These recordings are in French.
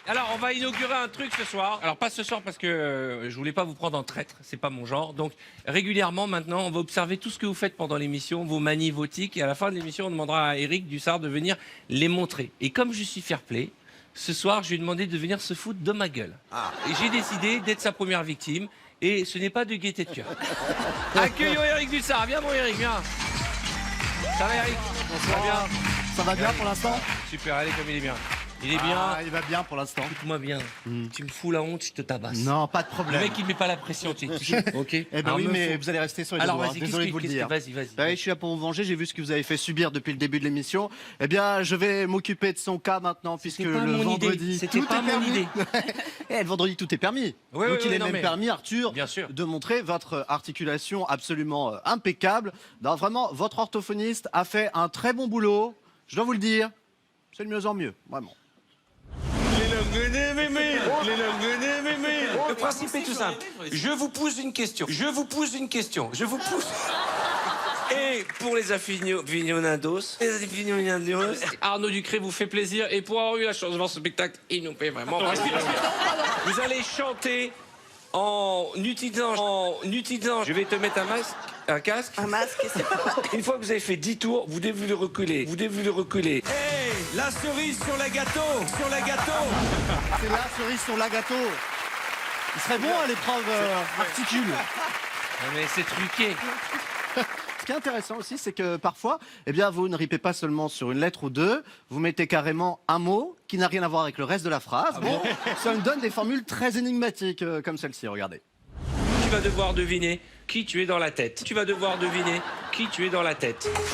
Alors, on va inaugurer un truc ce soir. Alors, pas ce soir parce que je voulais pas vous prendre en traître, c'est pas mon genre. Donc, régulièrement, maintenant, on va observer tout ce que vous faites pendant l'émission, vos manies, vos tics. Et à la fin de l'émission, on demandera à Eric Dussard de venir les montrer. Et comme je suis fair-play, ce soir, je lui ai demandé de venir se foutre de ma gueule. Et j'ai décidé d'être sa première victime. Et ce n'est pas de gaieté de cœur. Accueillons Eric Dussard. Viens, mon Eric, viens. Ça va, Eric? Bonsoir. bien. Ça va bien pour l'instant? Super, allez, comme il est bien. Il est bien. Ah, il va bien pour l'instant. Écoute-moi bien. Tu me fous la honte, je te tabasse. Non, pas de Le problème. mec, il met pas la pression, tu ok. Eh ben Alors, oui, me mais faut- vous allez rester sur les Alors, devoirs. vas-y, Désolé de vous le dire. vas-y. Bah oui, je suis là pour vous venger. J'ai vu ce que vous avez fait subir depuis le début de l'émission. Eh bien, je vais m'occuper de son cas maintenant, puisque C'était pas le mon vendredi, idée. C'était tout pas est mon permis. idée. Eh, le vendredi, tout est permis. Oui, Donc, oui, il oui, est non, même mais- permis, Arthur, Bien sûr. de montrer votre articulation absolument impeccable. Non, vraiment, votre orthophoniste a fait un très bon boulot. Je dois vous le dire. C'est de mieux en mieux, vraiment. Le principe est tout simple. Je vous pose une question. Je vous pose. Et pour les aficionados, Arnaud Ducré vous fait plaisir. Et pour avoir eu la chance de voir ce spectacle, il nous fait vraiment plaisir. Vous allez chanter en utilisant. Je vais te mettre un casque. Un masque, c'est pas Une fois que vous avez fait 10 tours, vous devez le reculer. Hey, la cerise sur la gâteau. C'est la cerise sur la gâteau. Il serait bon à l'épreuve articule. Non, mais c'est truqué. Ce qui est intéressant aussi, c'est que parfois, eh bien, vous ne ripez pas seulement sur une lettre ou deux, vous mettez carrément un mot qui n'a rien à voir avec le reste de la phrase. Bon, ça me donne des formules très énigmatiques comme celle-ci, regardez. Tu vas devoir deviner qui tu es dans la tête.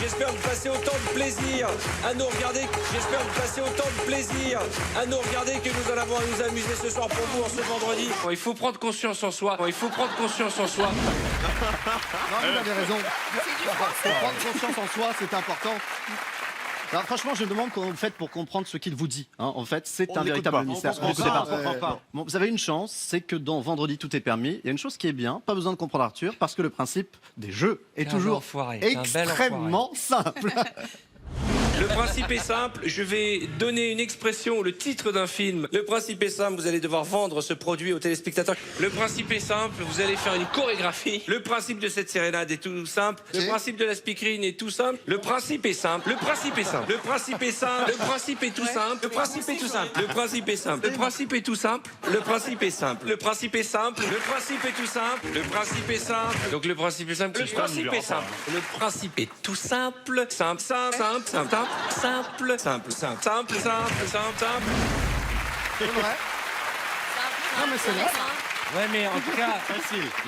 J'espère vous passer autant de plaisir à nous regarder. Que nous en avons à nous amuser ce soir pour vous en ce vendredi. Il faut prendre conscience en soi. Non, vous avez raison. Faut prendre conscience en soi, c'est important. Alors franchement, je me demande comment vous faites pour comprendre ce qu'il vous dit. Hein. En fait, c'est un véritable mystère. On N'écoutez pas. comprend pas. Bon, vous avez une chance, c'est que dans Vendredi tout est permis, il y a une chose qui est bien, pas besoin de comprendre Arthur, parce que le principe des jeux est T'es un toujours enfoiré, t'es un bel extrêmement simple. Le principe est simple, je vais donner une expression, le titre d'un film. Le principe est simple, vous allez devoir vendre ce produit aux téléspectateurs. Le principe est simple, vous allez faire une chorégraphie. Le principe de cette sérénade est tout simple. Le principe de la speakerine est tout simple. Le principe est tout simple. Le principe est tout simple. Le principe est simple. Donc le principe est simple. Le principe est tout simple. Simple. C'est vrai. Non, mais c'est vrai. Ouais, mais en tout cas,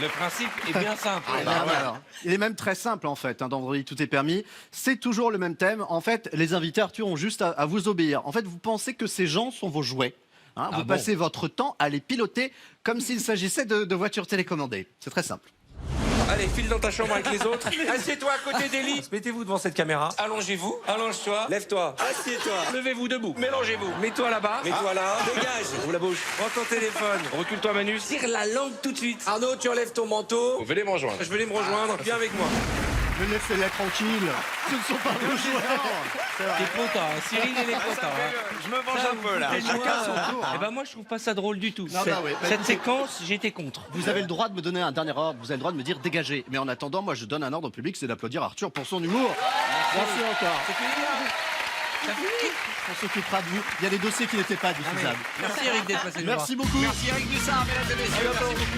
le principe est bien simple. Alors, il est même très simple en fait, hein, dans Vendredi tout est permis. C'est toujours le même thème. En fait, les invités Arthur ont juste à vous obéir. En fait, vous pensez que ces gens sont vos jouets. Hein, vous bon passez votre temps à les piloter comme s'il s'agissait de voitures télécommandées. C'est très simple. Allez, file dans ta chambre avec les autres. Assieds-toi à côté d'Elie. Mettez-vous devant cette caméra. Allongez-vous. Allonge-toi. Lève-toi. Assieds-toi. Levez-vous debout. Mélangez-vous. Mets-toi là-bas. Mets-toi là. Dégage. Ouvre la bouche. Prends ton téléphone. Recule-toi, Manu. Tire la langue tout de suite. Arnaud, tu enlèves ton manteau. Venez me rejoindre. Je vais me rejoindre. Viens avec moi. Mais laissez-les tranquilles. Ce ne sont pas vos jouets. T'es content, hein. Cyril, il est content. Je me venge un peu là. Chacun son tour. Eh ben moi, je trouve pas ça drôle du tout. Non, bah oui. Bah, Cette écoutez- séquence, j'étais contre. Vous avez le droit de me donner un dernier ordre, vous avez le droit de me dire dégagez. Mais en attendant, moi je donne un ordre au public, c'est d'applaudir Arthur pour son humour. Merci encore. C'est fini, là. Ça finit. On s'occupera de vous. Il y a des dossiers qui n'étaient pas diffusables. Merci Eric d'être passé nous Merci voir. beaucoup. Merci Eric Dussard, mesdames et messieurs. Merci beaucoup.